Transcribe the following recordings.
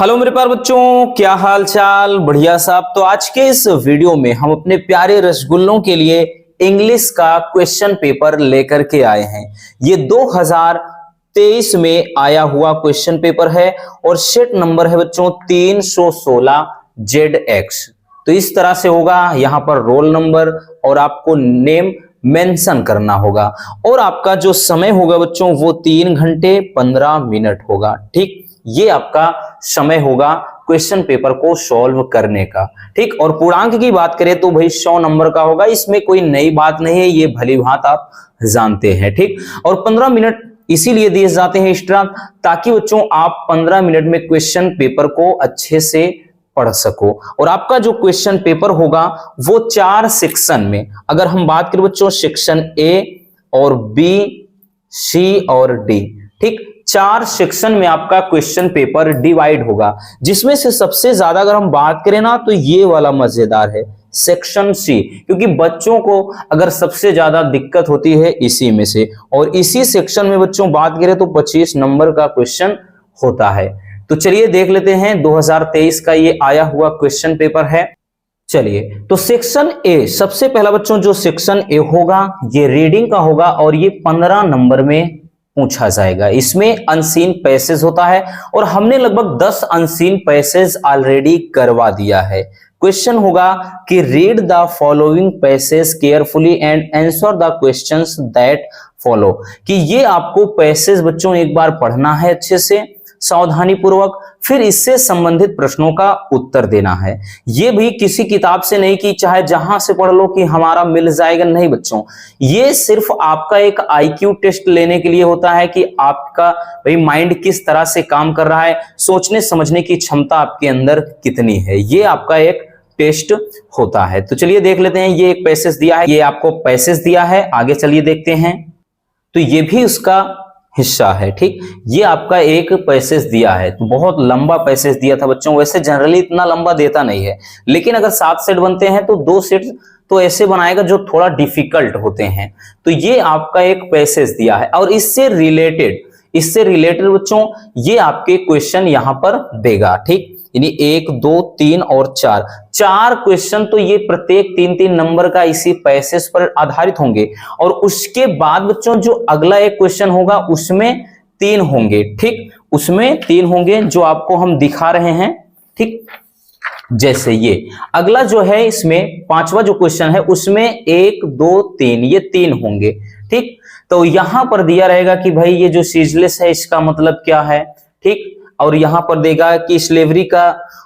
Hello मेरे प्यारे बच्चों, क्या हाल चाल। बढ़िया साहब। तो आज के इस वीडियो में हम अपने प्यारे रसगुल्लों के लिए इंग्लिश का क्वेश्चन पेपर लेकर के आए हैं। ये 2023 में आया हुआ क्वेश्चन पेपर है और सेट नंबर है बच्चों 316 ZX। तो इस तरह से होगा, यहाँ पर रोल नंबर और आपको नेम मेंशन करना होगा और आपका जो समय होगा बच्चों वो 3 घंटे 15 मिनट होगा। ठीक, ये आपका समय होगा क्वेश्चन पेपर को सॉल्व करने का। ठीक, और पूर्णांक की बात करें तो भाई 100 नंबर का होगा, इसमें कोई नई बात नहीं है, ये भली भांति आप जानते हैं। ठीक, और 15 मिनट इसीलिए दिए जाते हैं एक्स्ट्रा, ताकि बच्चों आप 15 मिनट में क्वेश्चन पेपर को अच्छे से पढ़ सको। और आपका जो क्वेश्चन पेपर होगा वो 4 सेक्शन में, अगर हम बात करें बच्चों सेक्शन ए और बी, सी और डी, ठीक 4 सेक्शन में आपका क्वेश्चन पेपर डिवाइड होगा, जिसमें से सबसे ज्यादा अगर हम बात करें ना तो ये वाला मजेदार है सेक्शन सी, क्योंकि बच्चों को अगर सबसे ज्यादा दिक्कत होती है इसी में से, और इसी सेक्शन में बच्चों बात करें तो 25 नंबर का क्वेश्चन होता है। तो चलिए देख लेते हैं 2023 का ये आया हुआ क्वेश्चन पेपर है। चलिए, तो सेक्शन ए, सबसे पहला बच्चों जो सेक्शन ए होगा ये रीडिंग का होगा और ये 15 नंबर में पूछा जाएगा। इसमें अनसीन पैसेज होता है और हमने लगभग 10 अनसीन पैसेज ऑलरेडी करवा दिया है। क्वेश्चन होगा कि read the following passage carefully and answer the questions that follow, कि ये आपको पैसेज बच्चों एक बार पढ़ना है अच्छे से सावधानी पूर्वक, फिर इससे संबंधित प्रश्नों का उत्तर देना है। ये भी किसी किताब से नहीं कि चाहे जहां से पढ़ लो कि हमारा मिल जाएगा, नहीं बच्चों, ये सिर्फ आपका एक IQ टेस्ट लेने के लिए होता है कि आपका भाई माइंड किस तरह से काम कर रहा है, सोचने समझने की क्षमता आपके अंदर कितनी है, ये आपका एक टेस्ट होता है। तो चलिए देख लेते हैं, ये एक पैसेज दिया है, ये आपको पैसेज दिया है, आगे चलिए देखते हैं। तो ये भी उसका हिस्सा है। ठीक, ये आपका एक पैसेज दिया है, तो बहुत लंबा पैसेज दिया था बच्चों, वैसे जनरली इतना लंबा देता नहीं है, लेकिन अगर 7 सेट बनते हैं तो 2 सेट तो ऐसे बनाएगा जो थोड़ा डिफिकल्ट होते हैं। तो ये आपका एक पैसेज दिया है और इससे रिलेटेड बच्चों ये आपके क्वेश्चन यहां पर देगा। ठीक, यानी 1, 2, 3 और 4 क्वेश्चन, तो ये प्रत्येक 3-3 नंबर का इसी पैसेज पर आधारित होंगे। और उसके बाद बच्चों जो अगला एक क्वेश्चन होगा उसमें 3 होंगे। ठीक, उसमें 3 होंगे जो आपको हम दिखा रहे हैं। ठीक, जैसे ये अगला जो है इसमें 5वां जो क्वेश्चन है उसमें 1, 2, 3 ये 3 होंगे। ठीक, तो यहां पर दिया रहेगा कि भाई ये जो सीजलेस है इसका मतलब क्या है। ठीक, और यहां पर देगा कि स्लेवरी का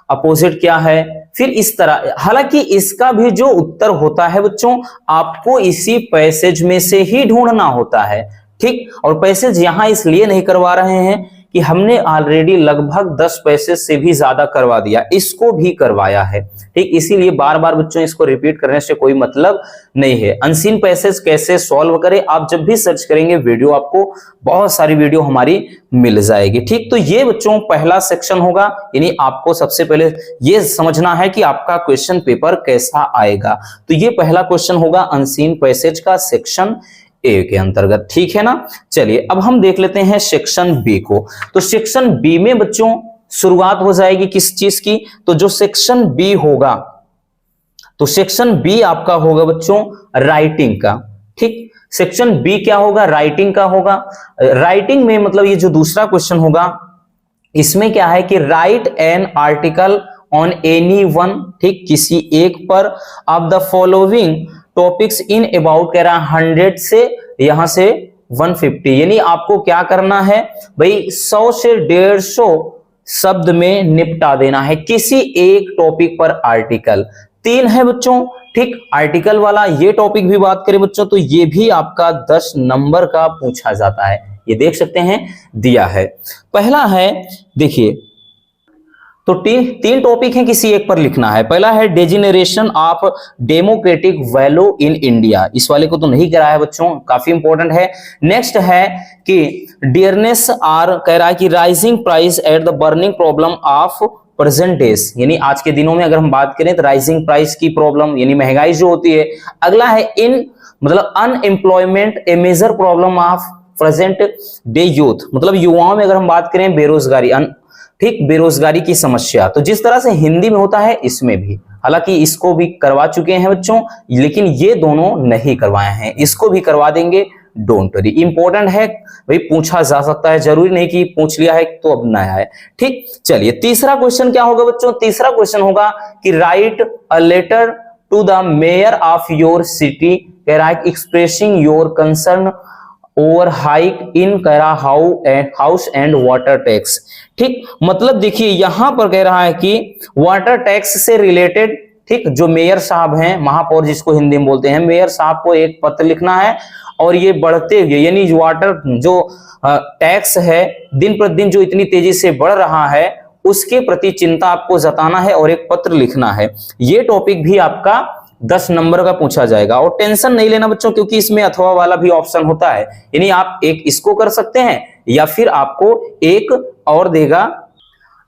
अपोजिट क्या है, फिर इस तरह। हालांकि इसका भी जो उत्तर होता है बच्चों आपको इसी पैसेज में से ही ढूंढना होता है। ठीक, और पैसेज यहां इसलिए नहीं करवा रहे हैं कि हमने ऑलरेडी लगभग 10 पैसेज से भी ज्यादा करवा दिया, इसको भी करवाया है। ठीक, इसीलिए बार बार बच्चों इसको रिपीट करने से कोई मतलब नहीं है। अनसीन पैसेज कैसे सॉल्व करें, आप जब भी सर्च करेंगे वीडियो, आपको बहुत सारी वीडियो हमारी मिल जाएगी। ठीक, तो ये बच्चों पहला सेक्शन होगा, यानी आपको सबसे पहले ये समझना है कि आपका क्वेश्चन पेपर कैसा आएगा। तो ये पहला क्वेश्चन होगा अनसीन पैसेज का सेक्शन ए के अंतर्गत। ठीक है ना। चलिए अब हम देख लेते हैं सेक्शन बी को। तो सेक्शन बी में बच्चों शुरुआत हो जाएगी किस चीज की, तो जो सेक्शन बी होगा, तो सेक्शन बी आपका होगा बच्चों राइटिंग का। ठीक, सेक्शन बी क्या होगा, राइटिंग का होगा। राइटिंग में मतलब ये जो दूसरा क्वेश्चन होगा इसमें क्या है कि right an article on any one, ठीक, किसी एक पर, of the following topics in about कह रहा 100 से यहां से 150, यानी आपको क्या करना है भाई 100 से 150 शब्द में निपटा देना है किसी एक टॉपिक पर। आर्टिकल 3 है बच्चों। ठीक, आर्टिकल वाला ये टॉपिक भी बात करें बच्चों तो ये भी आपका 10 नंबर का पूछा जाता है। ये देख सकते हैं दिया है। पहला है, देखिए, तो 3 टॉपिक हैं, किसी एक पर लिखना है। पहला है designation of democratic value in India, इस वाले को तो नहीं करा है बच्चों, काफी इंपॉर्टेंट है। नेक्स्ट है कि डियरनेस आर कह रहा है कि rising price at the burning problem of present days, यानी आज के दिनों में अगर हम बात करें तो राइजिंग प्राइस की प्रॉब्लम यानी महंगाई जो होती है। अगला है इन मतलब unemployment a major problem of present day youth, मतलब युवाओं में अगर हम बात करें बेरोजगारी, ठीक, बेरोजगारी की समस्या। तो जिस तरह से हिंदी में होता है इसमें भी, हालांकि इसको भी करवा चुके हैं बच्चों, लेकिन ये दोनों नहीं करवाए हैं, इसको भी करवा देंगे, डोंट वरी। इंपॉर्टेंट है भाई, पूछा जा सकता है, जरूरी नहीं कि पूछ लिया है तो अब नया है। ठीक, चलिए तीसरा क्वेश्चन क्या होगा बच्चों? तीसरा क्वेश्चन होगा कि write a letter to the mayor of your city, कह रहा है expressing your concern over hike in कह रहा हाउस एंड वाटर टैक्स। ठीक, मतलब देखिए यहां पर कह रहा है कि वाटर टैक्स से रिलेटेड, ठीक, जो मेयर साहब हैं, महापौर जिसको हिंदी में बोलते हैं, मेयर साहब को एक पत्र लिखना है और ये बढ़ते हुए यानी वाटर जो टैक्स है दिन प्रतिदिन जो इतनी तेजी से बढ़ रहा है उसके प्रति चिंता आपको जताना है और एक पत्र लिखना है। ये टॉपिक भी आपका 10 नंबर का पूछा जाएगा और टेंशन नहीं लेना बच्चों, क्योंकि इसमें अथवा वाला भी ऑप्शन होता है, यानी आप एक इसको कर सकते हैं या फिर आपको एक और देगा,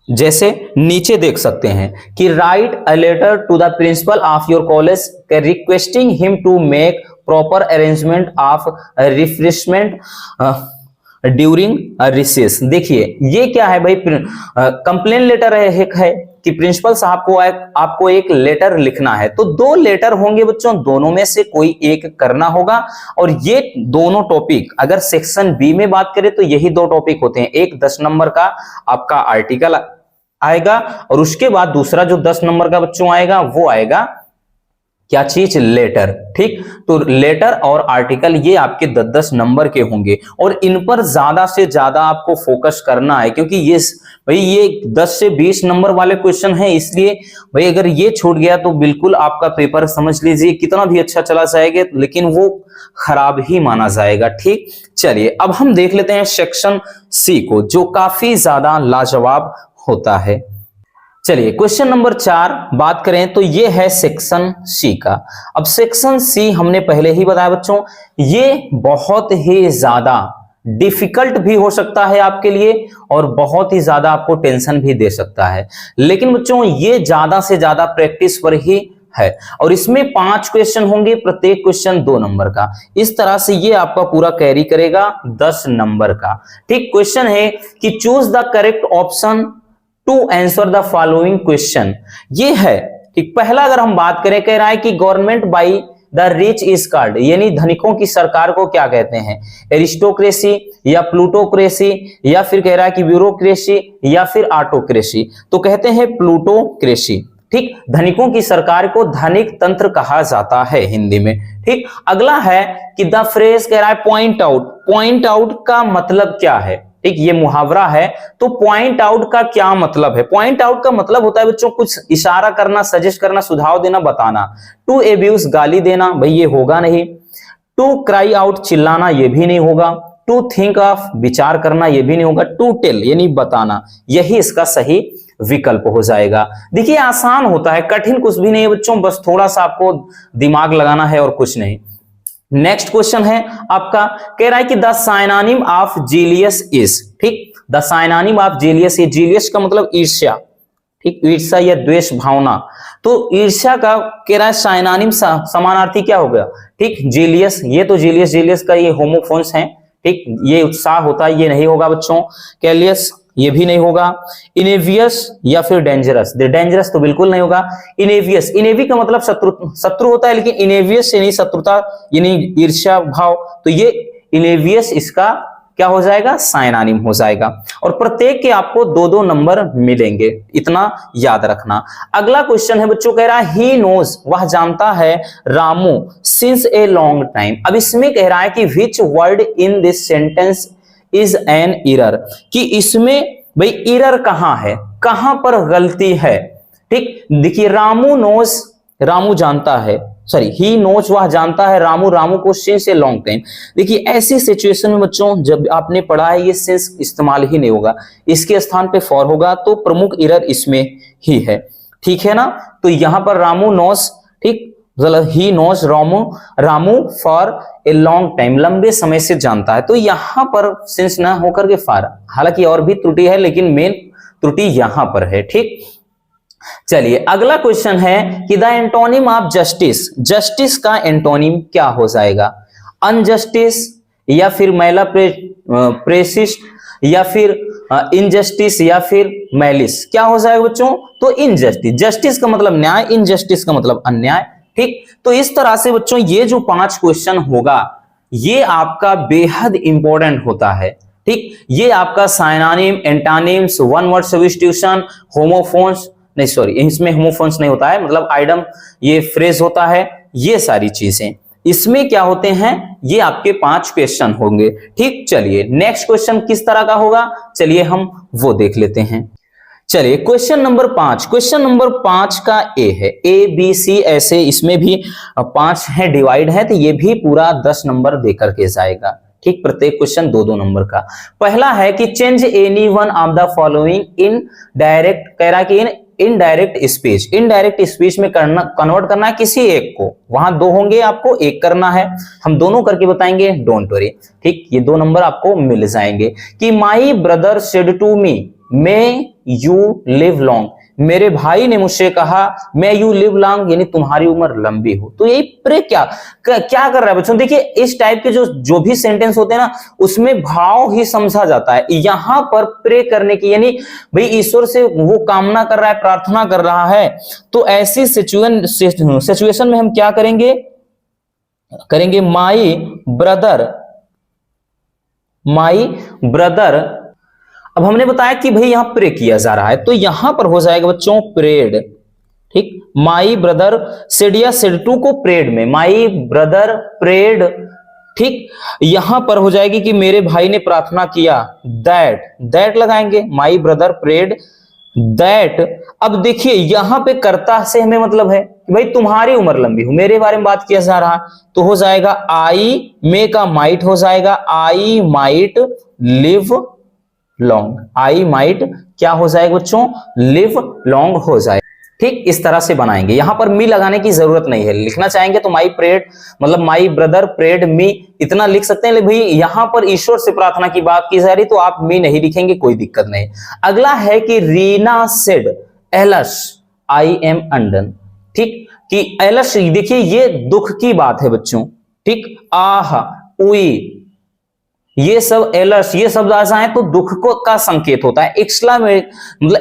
जैसे नीचे देख सकते हैं कि write a letter to the principal of your college requesting him to make proper arrangement of refreshment during recess. देखिए ये क्या है भाई, कंप्लेन लेटर है कि प्रिंसिपल साहब को आपको एक लेटर लिखना है। तो 2 लेटर होंगे बच्चों, दोनों में से कोई एक करना होगा। और ये दोनों टॉपिक अगर सेक्शन बी में बात करें तो यही 2 टॉपिक होते हैं, एक 10 नंबर का आपका आर्टिकल आएगा और उसके बाद दूसरा जो 10 नंबर का बच्चों आएगा वो आएगा क्या चीज, लेटर। ठीक, तो लेटर और आर्टिकल ये आपके 10-10 नंबर के होंगे और इन पर ज्यादा से ज्यादा आपको फोकस करना है, क्योंकि ये भाई ये 10 से 20 नंबर वाले क्वेश्चन हैं, इसलिए भाई अगर ये छूट गया तो बिल्कुल आपका पेपर समझ लीजिए कितना भी अच्छा चला जाएगा लेकिन वो खराब ही माना जाएगा। ठीक, चलिए अब हम देख लेते हैं सेक्शन सी को, जो काफी ज्यादा लाजवाब होता है। चलिए क्वेश्चन नंबर 4 बात करें तो ये है सेक्शन सी का। अब सेक्शन सी हमने पहले ही बताया बच्चों, ये बहुत ही ज्यादा डिफिकल्ट भी हो सकता है आपके लिए और बहुत ही ज्यादा आपको टेंशन भी दे सकता है, लेकिन बच्चों ये ज्यादा से ज्यादा प्रैक्टिस पर ही है और इसमें 5 क्वेश्चन होंगे, प्रत्येक क्वेश्चन 2 नंबर का। इस तरह से ये आपका पूरा कैरी करेगा 10 नंबर का। ठीक, क्वेश्चन है कि choose the correct option to answer the following question. ये है ठीक, पहला अगर हम बात करें, कह रहा है कि government by the rich is called, यानी धनिकों की सरकार को क्या कहते हैं, एरिस्टोक्रेसी या प्लूटोक्रेसी या फिर कह रहा है कि ब्यूरोक्रेसी या फिर ऑटोक्रेसी। तो कहते हैं प्लूटोक्रेसी। ठीक, धनिकों की सरकार को धनिक तंत्र कहा जाता है हिंदी में। ठीक, अगला है कि द फ्रेज कह रहा है पॉइंट आउट। पॉइंट आउट का मतलब क्या है? ठीक, ये मुहावरा है, तो पॉइंट आउट का क्या मतलब है? पॉइंट आउट का मतलब होता है बच्चों कुछ इशारा करना, सजेस्ट करना, सुझाव देना, बताना। टू एब्यूज गाली देना, भाई ये होगा नहीं। टू क्राई आउट चिल्लाना, ये भी नहीं होगा। टू थिंक ऑफ विचार करना, ये भी नहीं होगा। टू टेल यानी बताना, यही इसका सही विकल्प हो जाएगा। देखिए आसान होता है, कठिन कुछ भी नहीं है बच्चों, बस थोड़ा सा आपको दिमाग लगाना है और कुछ नहीं। नेक्स्ट क्वेश्चन है आपका, कह रहा है कि the synonym of jealous is. ठीक, the synonym of jealous is, jealous का मतलब ईर्ष्या। ठीक, ईर्ष्या या द्वेष भावना, तो ईर्ष्या का कह रहा है साइनोनिम समानार्थी क्या हो गया? ठीक, जीलियस, ये तो जीलियस का ये होमोफोन्स हैं। ठीक, ये उत्साह होता है, ये नहीं होगा बच्चों। कैलियस, ये भी नहीं होगा। इनेवियस या फिर डेंजरस, डेंजरस तो बिल्कुल नहीं होगा। इनेवियस, इनेवी का मतलब शत्रु होता है, लेकिन इनेवियस से नहीं शत्रुता यानी ईर्ष्या भाव, तो ये इनेवियस इसका क्या हो जाएगा? साइनोनिम हो जाएगा। और प्रत्येक के आपको 2-2 नंबर मिलेंगे, इतना याद रखना। अगला क्वेश्चन है बच्चों, कह रहा है ही नोज, वह जानता है, रामू सिंस ए लॉन्ग टाइम। अब इसमें कह रहा है कि which word in this sentence is an error, कि इसमें भाई एरर कहां है, कहां पर गलती है। ठीक, देखिए रामू नोज, रामू जानता है, सॉरी ही नोज वह जानता है, रामू को सिंस ए लॉन्ग टाइम। देखिए ऐसी सिचुएशन में बच्चों जब आपने पढ़ा है ये सिंस इस्तेमाल ही नहीं होगा, इसके स्थान पे फॉर होगा, तो प्रमुख एरर इसमें ही है। ठीक है ना, तो यहां पर रामू नोज, ठीक, he knows Ramu for a long time, लंबे समय से जानता है, तो यहां पर सिंस ना होकर के फॉर। हालांकि और भी त्रुटि है लेकिन मेन त्रुटि यहां पर है। ठीक, चलिए अगला क्वेश्चन है कि the antonym of justice, justice का एंटोनिम क्या हो जाएगा? अनजस्टिस या फिर मैला प्रेसिस्ट या फिर इनजस्टिस या फिर मैलिस, क्या हो जाएगा बच्चों? तो इनजस्टिस, जस्टिस का मतलब न्याय, इनजस्टिस का मतलब अन्याय। ठीक, तो इस तरह से बच्चों ये जो 5 क्वेश्चन होगा ये आपका बेहद इंपॉर्टेंट होता है। ठीक, ये आपका synonym, antonyms, one word substitution, homophones, नहीं सॉरी इसमें होमोफोन्स नहीं होता है, मतलब आइडम, ये फ्रेज होता है, ये सारी चीजें इसमें क्या होते हैं, ये आपके 5 क्वेश्चन होंगे। ठीक, चलिए नेक्स्ट क्वेश्चन किस तरह का होगा, चलिए हम वो देख लेते हैं। चलिए क्वेश्चन नंबर 5, क्वेश्चन नंबर 5 का ए है, ए बी सी ऐसे इसमें भी 5 है, डिवाइड है, तो ये भी पूरा 10 नंबर देकर के जाएगा। ठीक, प्रत्येक क्वेश्चन 2-2 नंबर का। पहला है कि change any one of the following in direct, कह रहा है कि in indirect speech, indirect speech में करना, कन्वर्ट करना है किसी एक को, वहां 2 होंगे, आपको एक करना है, हम दोनों करके बताएंगे, डोंट वरी। ठीक, ये 2 नंबर आपको मिल जाएंगे। कि my brother said to me may you live long, मेरे भाई ने मुझसे कहा मैं यू लिव लॉन्ग, यानी तुम्हारी उम्र लंबी हो। तो यही प्रे क्या क्या कर रहा है बच्चों, देखिए इस टाइप के जो भी सेंटेंस होते हैं ना उसमें भाव ही समझा जाता है। यहां पर प्रे करने की, यानी भाई ईश्वर से वो कामना कर रहा है, प्रार्थना कर रहा है, तो ऐसी सिचुएशन में हम क्या करेंगे, माई ब्रदर। अब हमने बताया कि भाई यहां प्रे किया जा रहा है, तो यहां पर हो जाएगा बच्चों प्रेड। ठीक, माई ब्रदर सेड या सेड टू को प्रेड में, माई ब्रदर प्रेड। ठीक, यहां पर हो जाएगी कि मेरे भाई ने प्रार्थना किया, दैट लगाएंगे, माई ब्रदर प्रेड दैट। अब देखिए यहां पे कर्ता से हमें मतलब है कि भाई तुम्हारी उम्र लंबी हो, मेरे बारे में बात किया जा रहा, तो हो जाएगा आई मे का माइट हो जाएगा, I might live long, I might क्या हो जाएगा बच्चों, लिव लॉन्ग हो जाए। ठीक, इस तरह से बनाएंगे, यहां पर मी लगाने की जरूरत नहीं है, लिखना चाहेंगे तो माई प्रेड मतलब माई ब्रदर प्रेड मी इतना लिख सकते हैं, लेकिन भाई यहां पर ईश्वर से प्रार्थना की बात की जा रही तो आप मी नहीं लिखेंगे, कोई दिक्कत नहीं। अगला है कि रीना सेड एलस आई एम अंडन। ठीक, कि एलस, देखिए ये दुख की बात है बच्चों। ठीक, आह उई, ये सब एलर्स, ये शब्द आ जाए तो दुख को का संकेत होता है। मतलब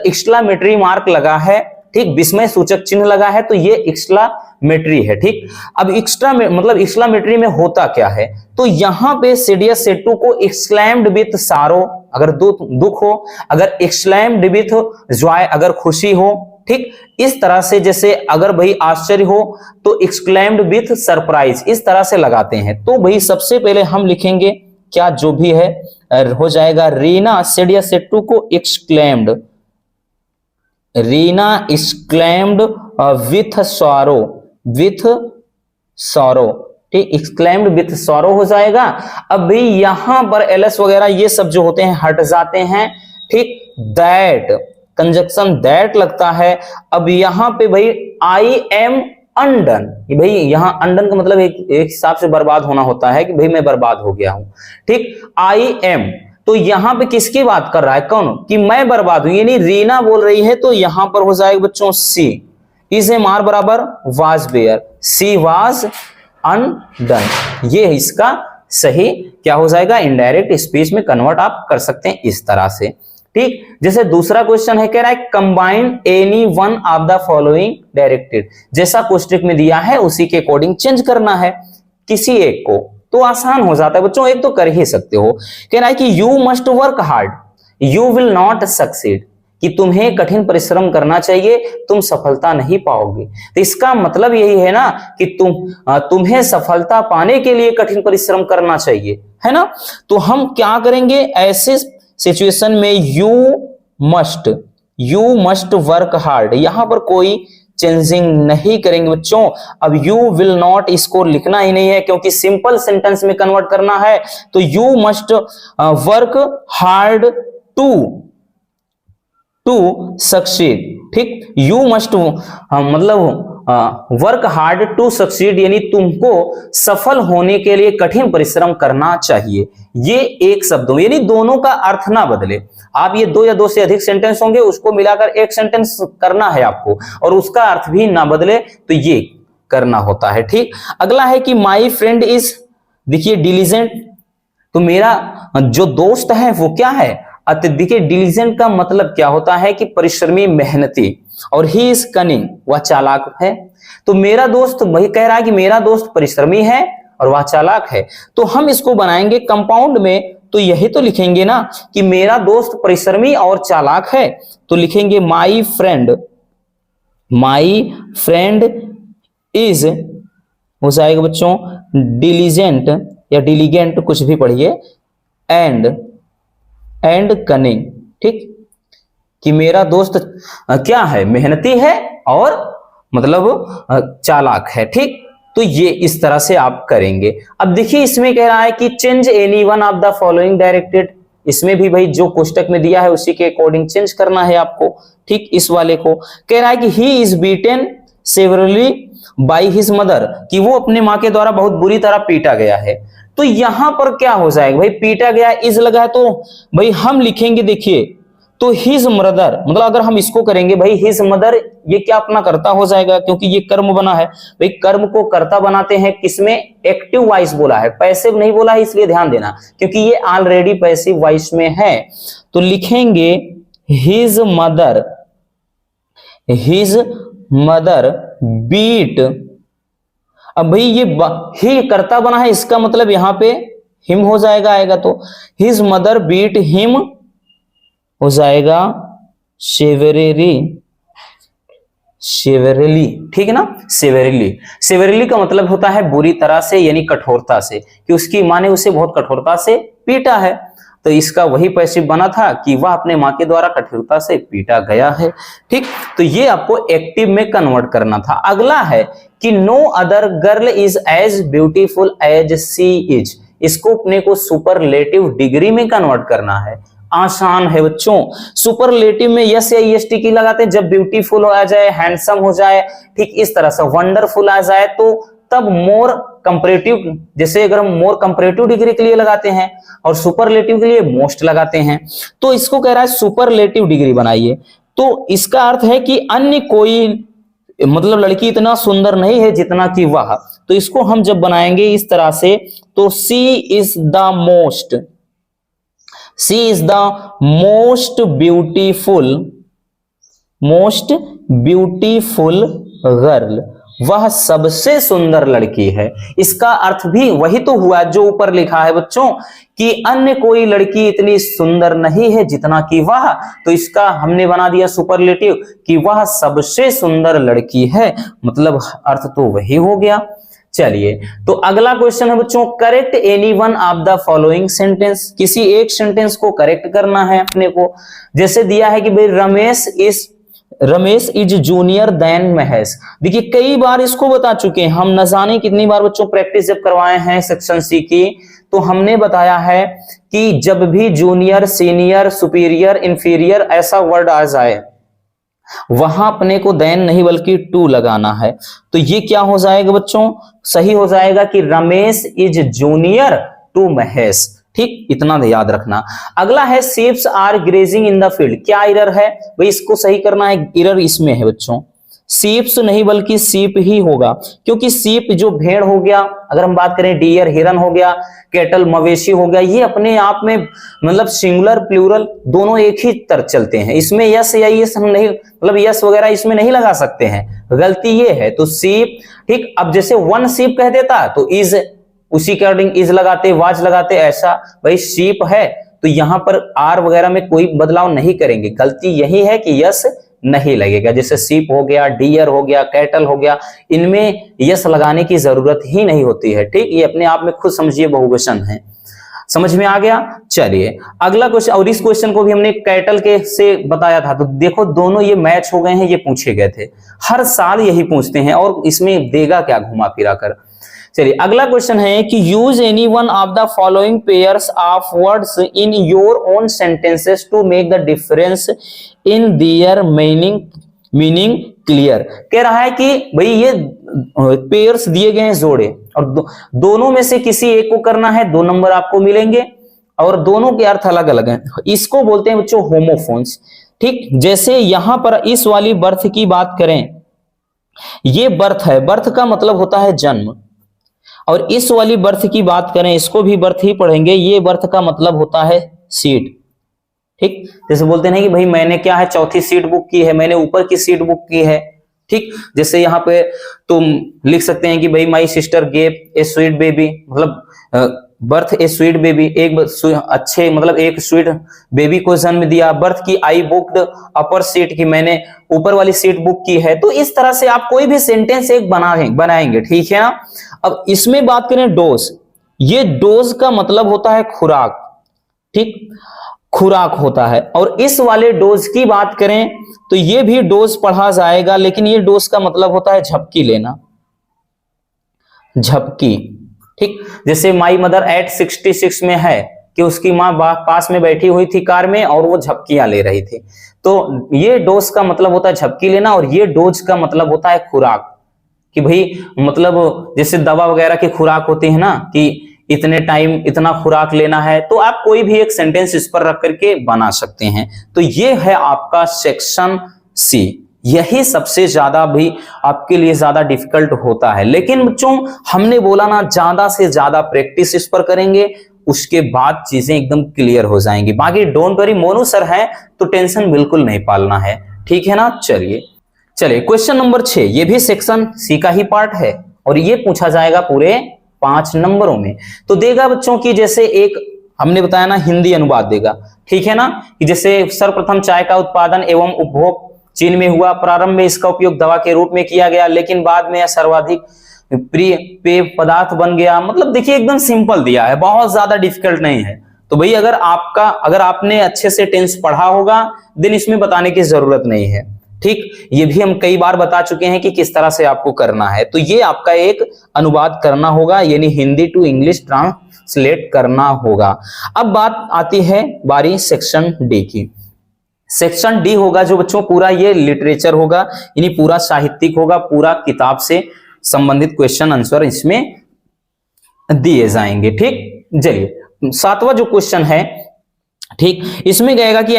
एक्सक्लामेटरी मार्क लगा है, ठीक, विस्मय सूचक चिन्ह लगा है, तो ये एक्सक्लामेटरी है। ठीक, अब मतलब एक्सक्लामेटरी में होता क्या है, तो यहां पे सेड या सेड टू को एक्सक्लेम्ड विथ सारो अगर दुख हो, अगर एक्सक्लेम्ड विथ जॉय अगर खुशी हो। ठीक, इस तरह से, जैसे अगर भाई आश्चर्य हो तो एक्सक्लेम्ड विथ सरप्राइज, इस तरह से लगाते हैं। तो भाई सबसे पहले हम लिखेंगे क्या, जो भी है हो जाएगा रीना सेड या सेड टू को exclaimed, Reena exclaimed with sorrow. ठीक, एक्सक्लेम्ड विथ सॉरो हो जाएगा। अब भी यहां पर एलएस वगैरह ये सब जो होते हैं हट जाते हैं। ठीक, दैट कंजक्शन दैट लगता है। अब यहां पे भाई आई एम अनडन, भाई यहां अनडन का मतलब एक हिसाब से बर्बाद होना होता है कि भाई मैं बर्बाद हो गया हूं। ठीक, आई एम, तो यहां पे किसकी बात कर रहा है, कौन, कि मैं बर्बाद हूं, यानी रीना बोल रही है, तो यहां पर हो जाएगा बच्चों सी इज एम आर बराबर was bare, she was undone. ये इसका सही क्या हो जाएगा, इनडायरेक्ट स्पीच में कन्वर्ट आप कर सकते हैं इस तरह से। ठीक, जैसे दूसरा क्वेश्चन है, कह रहा है combine any one of the following directed, जैसा क्वेश्चन में दिया है उसी के अकॉर्डिंग चेंज करना है किसी एक को, तो आसान हो जाता है बच्चों, एक तो कर ही सकते हो। कह रहा है कि you must work hard you will not succeed, कि तुम्हें कठिन परिश्रम करना चाहिए, तुम सफलता नहीं पाओगे। तो इसका मतलब यही है ना कि तुम्हें सफलता पाने के लिए कठिन परिश्रम करना चाहिए, है ना। तो हम क्या करेंगे ऐसे सिचुएशन में, यू मस्ट वर्क हार्ड, यहां पर कोई चेंजिंग नहीं करेंगे बच्चों। अब यू विल नॉट इसको लिखना ही नहीं है क्योंकि सिंपल सेंटेंस में कन्वर्ट करना है, तो you must work hard to succeed. ठीक, यू मस्ट मतलब वर्क हार्ड टू सक्सीड, यानी तुमको सफल होने के लिए कठिन परिश्रम करना चाहिए। ये एक शब्द हो, यानी दोनों का अर्थ ना बदले। आप ये 2 या 2 से अधिक सेंटेंस होंगे उसको मिलाकर एक सेंटेंस करना है आपको, और उसका अर्थ भी ना बदले, तो ये करना होता है। ठीक, अगला है कि माई फ्रेंड इज, देखिए डिलीजेंट, तो मेरा जो दोस्त है वो क्या है, देखिए डिलीजेंट का मतलब क्या होता है कि परिश्रमी, मेहनती, और ही इज कनिंग, वह चालाक है। तो मेरा दोस्त वही कह रहा है कि मेरा दोस्त परिश्रमी है और वह चालाक है। तो हम इसको बनाएंगे कंपाउंड में, तो यही तो लिखेंगे ना कि मेरा दोस्त परिश्रमी और चालाक है। तो लिखेंगे माई फ्रेंड इज, हो जाएगा बच्चों डिलीजेंट या डिलीगेंट, कुछ भी पढ़िए, एंड कनिंग। ठीक, कि मेरा दोस्त क्या है, मेहनती है और मतलब चालाक है। ठीक, तो ये इस तरह से आप करेंगे। अब देखिए इसमें कह रहा है कि change any one of the following directed, इसमें भी भाई जो कोष्टक में दिया है उसी के अकॉर्डिंग चेंज करना है आपको। ठीक, इस वाले को कह रहा है कि he is beaten severally by his mother, कि वो अपने माँ के द्वारा बहुत बुरी तरह पीटा गया है। तो यहां पर क्या हो जाएगा भाई, पीटा गया इज लगा है, तो भाई हम लिखेंगे, देखिए तो हिज मदर, मतलब अगर हम इसको करेंगे भाई हिज मदर, ये क्या अपना कर्ता हो जाएगा क्योंकि ये कर्म बना है। भाई कर्म को कर्ता बनाते हैं किसमें, एक्टिव वॉइस बोला है, पैसिव नहीं बोला है, इसलिए ध्यान देना क्योंकि ये ऑलरेडी पैसिव वॉइस में है। तो लिखेंगे हिज मदर बीट। अब भाई ये ही कर्ता बना है, इसका मतलब यहां पे हिम हो जाएगा, आएगा तो हिज मदर बीट हिम हो जाएगा सेवरली। ठीक है ना, सेवरली का मतलब होता है बुरी तरह से, यानी कठोरता से, कि उसकी माँ ने उसे बहुत कठोरता से पीटा है। तो इसका वही पैसिव बना था कि वह अपने माँ के द्वारा कठोरता से पीटा गया है। ठीक, तो ये आपको एक्टिव में कन्वर्ट करना था। अगला है कि no other girl is as beautiful as she is, इसको अपने को सुपरलेटिव डिग्री में कन्वर्ट करना है। आसान है बच्चों, सुपरलेटिव में यस या ईएसटी की लगाते हैं जब ब्यूटीफुल आ जाए, हैंडसम हो जाए, ठीक इस तरह से वंडरफुल आ जाए तो तब मोर कंपैरेटिव, जैसे अगर हम मोर कंपैरेटिव डिग्री के लिए लगाते हैं और सुपरलेटिव के लिए मोस्ट लगाते हैं। तो इसको कह रहा है सुपरलेटिव डिग्री बनाइए। तो इसका अर्थ है कि अन्य कोई, मतलब लड़की इतना सुंदर नहीं है जितना कि वह। तो इसको हम जब बनाएंगे इस तरह से, तो she is the most beautiful girl, वह सबसे सुंदर लड़की है। इसका अर्थ भी वही तो हुआ जो ऊपर लिखा है बच्चों, कि अन्य कोई लड़की इतनी सुंदर नहीं है जितना कि वह। तो इसका हमने बना दिया सुपरलेटिव कि वह सबसे सुंदर लड़की है, मतलब अर्थ तो वही हो गया। चलिए, तो अगला क्वेश्चन है बच्चों, correct any one of the following sentence, किसी एक सेंटेंस को करेक्ट करना है अपने को। जैसे दिया है कि भाई Ramesh is junior than Mahesh. देखिए कई बार इसको बता चुके हैं हम, न जाने कितनी बार बच्चों प्रैक्टिस जब करवाए हैं सेक्शन सी की, तो हमने बताया है कि जब भी जूनियर, सीनियर, सुपीरियर, इंफीरियर ऐसा वर्ड आ जाए वहां अपने को देन नहीं बल्कि टू लगाना है। तो ये क्या हो जाएगा बच्चों, सही हो जाएगा कि Ramesh is junior to Mahesh. ठीक, इतना याद रखना। अगला है sheeps are grazing in the field, क्या एरर है भाई, इसको सही करना है। एरर इसमें है बच्चों, शीप्स नहीं बल्कि शीप ही होगा, क्योंकि शीप जो भेड़ हो गया, अगर हम बात करें डियर हिरन हो गया, कैटल मवेशी हो गया, ये अपने आप में मतलब सिंगुलर प्लूरल दोनों एक ही तरह चलते हैं। इसमें यस या यस हम नहीं, मतलब यस वगैरह इसमें नहीं लगा सकते हैं, गलती ये है। तो शीप, ठीक, अब जैसे वन शीप कह देता तो इज, उसी के अकॉर्डिंग इज लगाते, वाज लगाते, ऐसा भाई शीप है तो यहां पर आर वगैरह में कोई बदलाव नहीं करेंगे। गलती यही है कि यस नहीं लगेगा। जैसे शीप हो गया, डियर हो गया, कैटल हो गया, इनमें यस लगाने की जरूरत ही नहीं होती है। ठीक, ये अपने आप में खुद समझिए बहुवचन है। समझ में आ गया। चलिए अगला क्वेश्चन, और इस क्वेश्चन को भी हमने कैटल के से बताया था, तो देखो दोनों ये मैच हो गए हैं, ये पूछे गए थे, हर साल यही पूछते हैं और इसमें देगा क्या घुमा फिरा कर। चलिए अगला क्वेश्चन है कि use any one of the following pairs of words in your own sentences to make the difference in their meaning clear. कह रहा है कि भाई ये पेयर्स दिए गए हैं जोड़े, और दोनों में से किसी एक को करना है, 2 नंबर आपको मिलेंगे और दोनों के अर्थ अलग अलग हैं। इसको बोलते हैं बच्चों होमोफोन्स। ठीक, जैसे यहां पर इस वाली बर्थ की बात करें, ये बर्थ है, बर्थ का मतलब होता है जन्म, और इस वाली बर्थ की बात करें, इसको भी बर्थ ही पढ़ेंगे, ये बर्थ का मतलब होता है सीड। ठीक, जैसे बोलते हैं कि भाई मैंने क्या है चौथी सीट बुक की है, मैंने ऊपर की सीट बुक की है। ठीक, जैसे यहाँ पे तुम लिख सकते हैं कि भाई my sister gave a sweet baby, मतलब बर्थ ए स्वीट बेबी, एक अच्छे मतलब एक स्वीट बेबी को जन्म दिया। बर्थ की आई बुक्ड अपर सीट, की मैंने ऊपर वाली सीट बुक की है। तो इस तरह से आप कोई भी सेंटेंस एक बनाएंगे, ठीक है ना। अब इसमें बात करें डोज, ये डोज का मतलब होता है खुराक, ठीक, खुराक होता है। और इस वाले डोज की बात करें तो ये भी डोज पढ़ा जाएगा, लेकिन ये डोज का मतलब होता है झपकी लेना, झपकी। ठीक, जैसे माई मदर एट 66 में है कि उसकी माँ पास में बैठी हुई थी कार में और वो झपकियां ले रही थी। तो ये डोज का मतलब होता है झपकी लेना, और ये डोज का मतलब होता है खुराक, कि भाई मतलब जैसे दवा वगैरह की खुराक होती है ना, कि इतने टाइम इतना खुराक लेना है। तो आप कोई भी एक सेंटेंस इस पर रख करके बना सकते हैं। तो ये है आपका सेक्शन सी। यही सबसे ज्यादा भी आपके लिए ज्यादा डिफिकल्ट होता है, लेकिन बच्चों हमने बोला ना ज्यादा से ज्यादा प्रैक्टिस इस पर करेंगे, उसके बाद चीजें एकदम क्लियर हो जाएंगी। बाकी डोंट वरी, मोनू सर है तो टेंशन बिल्कुल नहीं पालना है, ठीक है ना। चलिए क्वेश्चन नंबर 6, ये भी सेक्शन सी का ही पार्ट है और ये पूछा जाएगा पूरे 5 नंबरों में। तो देगा बच्चों की, जैसे एक हमने बताया ना हिंदी अनुवाद देगा, ठीक है ना, कि जैसे सर्वप्रथम चाय का उत्पादन एवं उपभोग चीन में हुआ। प्रारंभ में इसका उपयोग दवा के रूप में किया गया, लेकिन बाद में यह सर्वाधिक प्रिय पेय पदार्थ बन गया। मतलब देखिए एकदम सिंपल दिया है, बहुत ज्यादा डिफिकल्ट नहीं है। तो भाई अगर आपने अच्छे से टेंस पढ़ा होगा देन इसमें बताने की जरूरत नहीं है। ठीक, ये भी हम कई बार बता चुके हैं कि किस तरह से आपको करना है। तो ये आपका एक अनुवाद करना होगा, यानी हिंदी टू इंग्लिश ट्रांसलेट करना होगा। अब बात आती है बारी सेक्शन डी की। सेक्शन डी होगा जो बच्चों पूरा ये लिटरेचर होगा, यानी पूरा साहित्यिक होगा, पूरा किताब से संबंधित क्वेश्चन आंसर इसमें दिए जाएंगे। ठीक, चलिए 7वां जो क्वेश्चन है, ठीक, इसमें कहेगा कि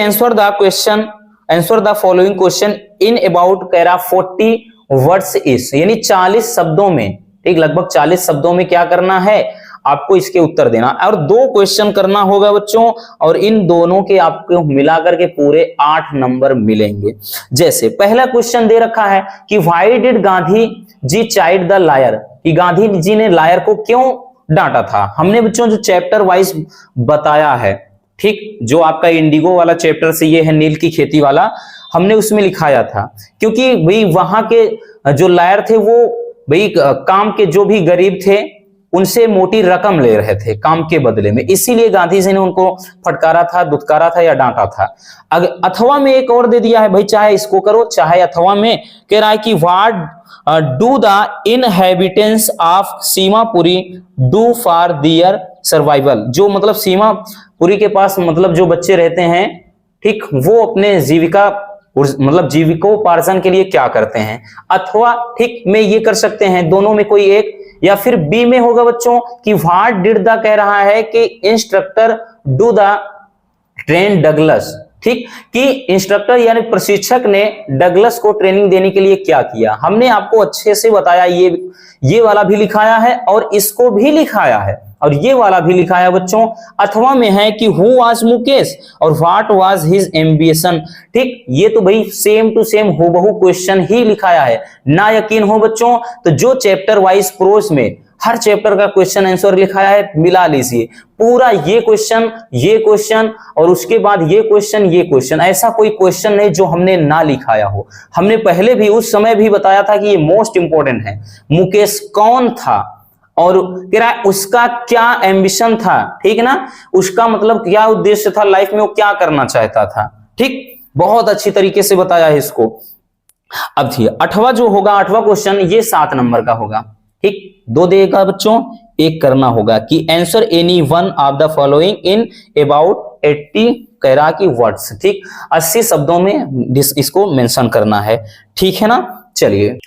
answer the following question in about 40 words is, यानी 40 शब्दों में, ठीक, लगभग 40 शब्दों में क्या करना है आपको इसके उत्तर देना। और 2 क्वेश्चन करना होगा बच्चों, और इन दोनों के आपको मिलाकर के पूरे 8 नंबर मिलेंगे। जैसे पहला क्वेश्चन दे रखा है कि why did Gandhi ji chide the liar, कि गांधी जी ने लायर को क्यों डांटा था। हमने बच्चों जो चैप्टर वाइज बताया है, ठीक, जो आपका इंडिगो वाला चैप्टर से ये है नील की खेती वाला, हमने उसमें लिखाया था, क्योंकि भाई वहां के जो लायर थे वो भाई काम के जो भी गरीब थे उनसे मोटी रकम ले रहे थे काम के बदले में, इसीलिए गांधी जी ने उनको फटकारा था, दुत्कारा था या डांटा था। अथवा में एक और दे दिया है भाई, चाहे इसको करो चाहे अथवा में कह रहा है कि what do the inhabitants of Seemapuri do for their survival, जो मतलब सीमापुरी के पास मतलब जो बच्चे रहते हैं, ठीक, वो अपने जीविकोपार्जन के लिए क्या करते हैं। अथवा ठीक में ये कर सकते हैं, दोनों में कोई एक, या फिर बी में होगा बच्चों कि व्हाट डिड द कह रहा है कि instructor do the train Douglas, ठीक, कि इंस्ट्रक्टर यानी प्रशिक्षक ने डगलस को ट्रेनिंग देने के लिए क्या किया। हमने आपको अच्छे से बताया, ये वाला भी लिखाया है और इसको भी लिखाया है और ये वाला भी लिखाया बच्चों। अथवा में है कि हु वाज मुकेश और व्हाट वाज हिज एम्बिशन, ठीक, ये तो भाई सेम टू सेम हूबहू क्वेश्चन ही लिखाया है। ना यकीन हो बच्चों तो जो चैप्टर वाइज प्रोज में हर चैप्टर का क्वेश्चन आंसर लिखाया है मिला लीजिए, पूरा ये क्वेश्चन और उसके बाद ये क्वेश्चन, ऐसा कोई क्वेश्चन नहीं जो हमने ना लिखाया हो। हमने पहले भी उस समय भी बताया था कि ये मोस्ट इंपॉर्टेंट है। मुकेश कौन था और कह रहा है उसका क्या एम्बिशन था, ठीक है ना, उसका मतलब क्या उद्देश्य था लाइफ में, वो क्या करना चाहता था। ठीक, बहुत अच्छी तरीके से बताया है इसको। अब थी 8वां जो होगा, 8वां क्वेश्चन ये 7 नंबर का होगा। ठीक, 2 देगा बच्चों, एक करना होगा कि answer any one of the following in about 80 कह रहा कि वर्ड्स, ठीक, 80 शब्दों में इसको मेंशन करना है, ठीक है ना। चलिए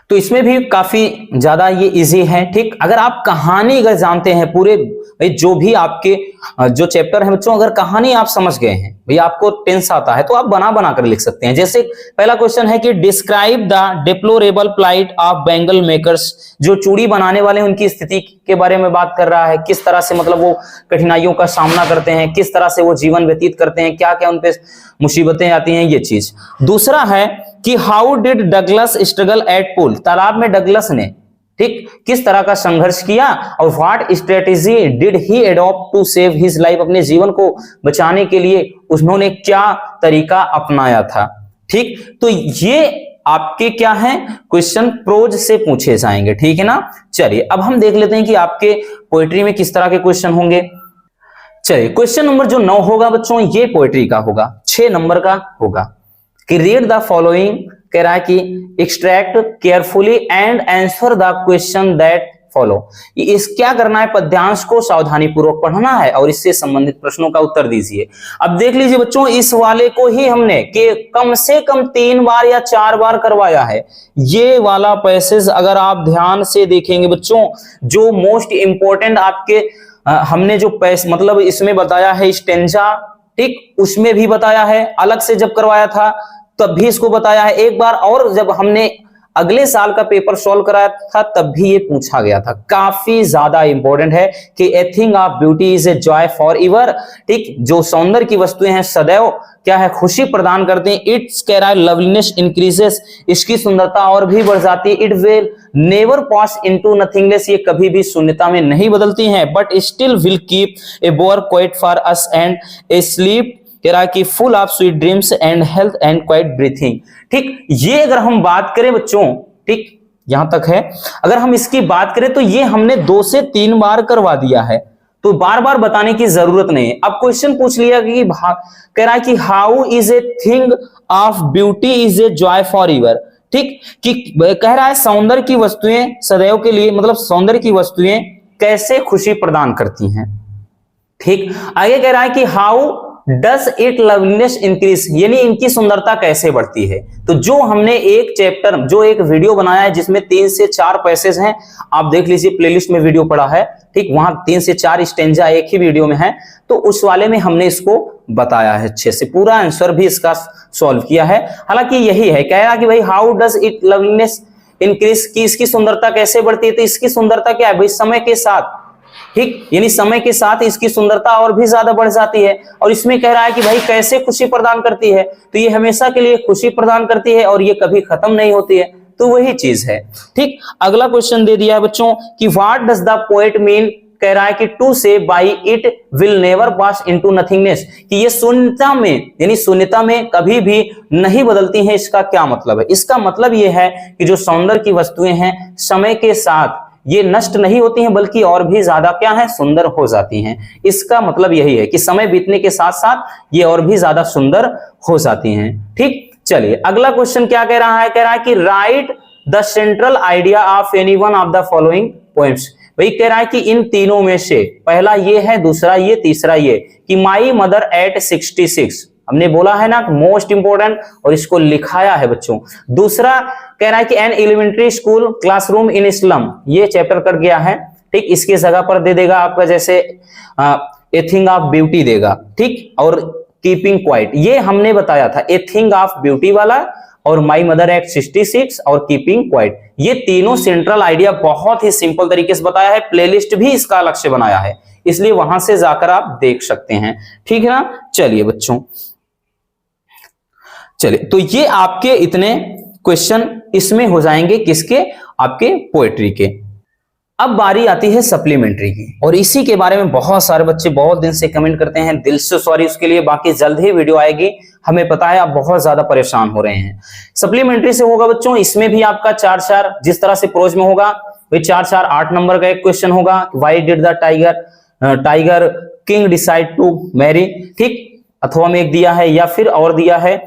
तो इसमें भी काफी ज्यादा ये इजी है। ठीक, अगर आप कहानी अगर जानते हैं पूरे जो भी आपके जो चैप्टर है बच्चों, अगर कहानी आप समझ गए हैं भैया, आपको टेंस आता है, तो आप बना बना कर लिख सकते हैं। जैसे पहला क्वेश्चन है कि describe the deplorable plight of bangle makers, जो चूड़ी बनाने वाले हैं उनकी स्थिति के बारे में बात कर रहा है, किस तरह से मतलब वो कठिनाइयों का सामना करते हैं, किस तरह से वो जीवन व्यतीत करते हैं, क्या क्या उन पे मुसीबतें आती हैं, ये चीज। दूसरा है कि how did Douglas struggle at pool, तालाब में डगलस ने ठीक किस तरह का संघर्ष किया, और what strategy did he adopt to save his life, अपने जीवन को बचाने के लिए उन्होंने क्या तरीका अपनाया था। ठीक, तो ये आपके क्या है क्वेश्चन प्रोज से पूछे जाएंगे। ठीक है ना। चलिए अब हम देख लेते हैं कि आपके पोएट्री में किस तरह के क्वेश्चन होंगे। चलिए क्वेश्चन नंबर जो 9 होगा बच्चों, ये पोएट्री का होगा, 6 नंबर का होगा कि रीड द फॉलोइंग, कह रहा है कि extract carefully and answer the question that follow. इस क्या करना है, पद्यांश को सावधानी पूर्वक पढ़ना है और इससे संबंधित प्रश्नों का उत्तर दीजिए। अब देख लीजिए बच्चों, इस वाले को ही हमने कि कम से कम 3 बार या 4 बार करवाया है। ये वाला पैसेज अगर आप ध्यान से देखेंगे बच्चों, जो मोस्ट इंपोर्टेंट आपके हमने जो मतलब इसमें बताया है स्टेंजा, ठीक, उसमें भी बताया है, अलग से जब करवाया था तब भी इसको बताया है एक बार, और जब हमने अगले साल का पेपर सॉल्व कराया था तब भी ये पूछा गया था। काफी ज्यादा इंपॉर्टेंट है कि a thing of beauty is a joy for ever. ठीक, जो सौंदर्य की वस्तुएं हैं सदैव क्या है, खुशी प्रदान करते हैं। इट्स कह रहा है लवलीनेस इंक्रीजेस, इसकी सुंदरता और भी बढ़ जाती है। It will never pass into nothingness, ये कभी भी शून्यता में नहीं बदलती हैं। But still will keep a bore quiet for us and A sleep, कह रहा है कि full of sweet dreams and health and quite breathing. ठीक, ये अगर हम बात करें बच्चों, ठीक यहां तक है, अगर हम इसकी बात करें तो ये हमने 2 से 3 बार करवा दिया है, तो बार बार बताने की जरूरत नहीं है। अब क्वेश्चन पूछ लिया कि कह रहा है कि how is a thing of beauty is a joy for ever. ठीक, कि कह रहा है सौंदर्य की वस्तुएं सदैव के लिए, मतलब सौंदर्य की वस्तुएं कैसे खुशी प्रदान करती हैं। ठीक, आगे कह रहा है कि how does it loveliness increase, यानी इनकी सुंदरता कैसे बढ़ती है। तो जो हमने एक चैप्टर, जो एक वीडियो बनाया है जिसमें 3 से 4 पैसेज हैं, आप देख लीजिए प्लेलिस्ट में वीडियो पड़ा है। ठीक, वहां 3 से 4 स्टेंजा एक ही वीडियो में है, तो उस वाले में हमने इसको बताया है अच्छे से, पूरा आंसर भी इसका सॉल्व किया है। हालांकि यही है, कह रहा कि भाई how does it loveliness increase, की इसकी सुंदरता कैसे बढ़ती है। तो इसकी सुंदरता क्या है भाई, समय के साथ, ठीक, यानी समय के साथ इसकी सुंदरता और भी ज्यादा बढ़ जाती है। और इसमें कह रहा है कि भाई कैसे खुशी प्रदान करती है, तो ये हमेशा के लिए खुशी प्रदान करती है और ये कभी खत्म नहीं होती है, तो वही चीज है। ठीक, अगला क्वेश्चन दे दिया है बच्चों कि what does the poet mean, कह रहा है कि टू से by it will never pass into nothingness, कि ये शून्यता में, यानी शून्यता में कभी भी नहीं बदलती हैं। इसका क्या मतलब है, इसका मतलब ये है कि जो सौंदर्य की वस्तुएं हैं समय के साथ ये नष्ट नहीं होती हैं, बल्कि और भी ज्यादा क्या है, सुंदर हो जाती हैं। इसका मतलब यही है कि समय बीतने के साथ साथ ये और भी ज्यादा सुंदर हो जाती हैं। ठीक, चलिए अगला क्वेश्चन क्या कह रहा है, कह रहा है कि right the central idea of any one of the following points. वही कह रहा है कि इन तीनों में से पहला ये है, दूसरा ये, तीसरा ये, कि माई मदर एट 66, हमने बोला है ना मोस्ट इंपोर्टेंट, और इसको लिखाया है बच्चों। दूसरा कह रहा है कि an elementary school classroom in slum, ये चैप्टर कर गया है। ठीक, इसके जगह पर दे देगा आपका जैसे ए थिंग ऑफ ब्यूटी देगा। ठीक, और कीपिंग क्वाइट, ये हमने बताया था, ए थिंग ऑफ ब्यूटी वाला और माई मदर एट 66 और कीपिंग क्वाइट, ये तीनों सेंट्रल आइडिया बहुत ही सिंपल तरीके से बताया है। प्लेलिस्ट भी इसका अलग से बनाया है, इसलिए वहां से जाकर आप देख सकते हैं। ठीक है ना। चलिए बच्चों, चलिए तो ये आपके इतने क्वेश्चन इसमें हो जाएंगे, किसके, आपके पोएट्री के। अब बारी आती है सप्लीमेंट्री की, और इसी के बारे में बहुत सारे बच्चे बहुत दिन से कमेंट करते हैं, दिल से सॉरी उसके लिए। बाकी जल्द ही वीडियो आएगी, हमें पता है आप बहुत ज्यादा परेशान हो रहे हैं। सप्लीमेंट्री से होगा बच्चों, इसमें भी आपका 4-4, जिस तरह से प्रोज में होगा वही 4-4 8 नंबर का एक क्वेश्चन होगा। Why did the tiger king decide to marry, ठीक, अथवा में एक दिया है या फिर और दिया है।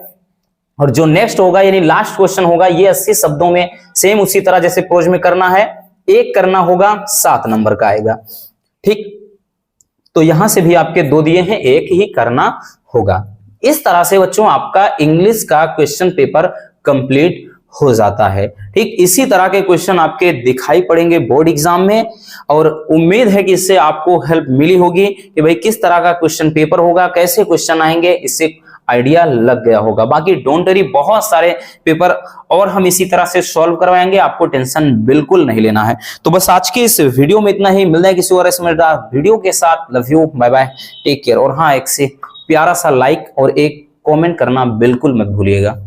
और जो नेक्स्ट होगा यानी लास्ट क्वेश्चन होगा, ये 80 शब्दों में सेम उसी तरह जैसे प्रोज में करना है, एक करना होगा 7 नंबर का आएगा। ठीक, तो यहां से भी आपके 2 दिए हैं, एक ही करना होगा। इस तरह से बच्चों आपका इंग्लिश का क्वेश्चन पेपर कंप्लीट हो जाता है। ठीक इसी तरह के क्वेश्चन आपके दिखाई पड़ेंगे बोर्ड एग्जाम में, और उम्मीद है कि इससे आपको हेल्प मिली होगी कि भाई किस तरह का क्वेश्चन पेपर होगा, कैसे क्वेश्चन आएंगे, इससे आइडिया लग गया होगा। बाकी डोंट वरी, बहुत सारे पेपर और हम इसी तरह से सॉल्व करवाएंगे, आपको टेंशन बिल्कुल नहीं लेना है। तो बस आज के इस वीडियो में इतना ही, मिलना है किसी और इसमें वीडियो के साथ। Love you, bye bye, take care. और हाँ, एक से प्यारा सा लाइक और एक कमेंट करना बिल्कुल मत भूलिएगा।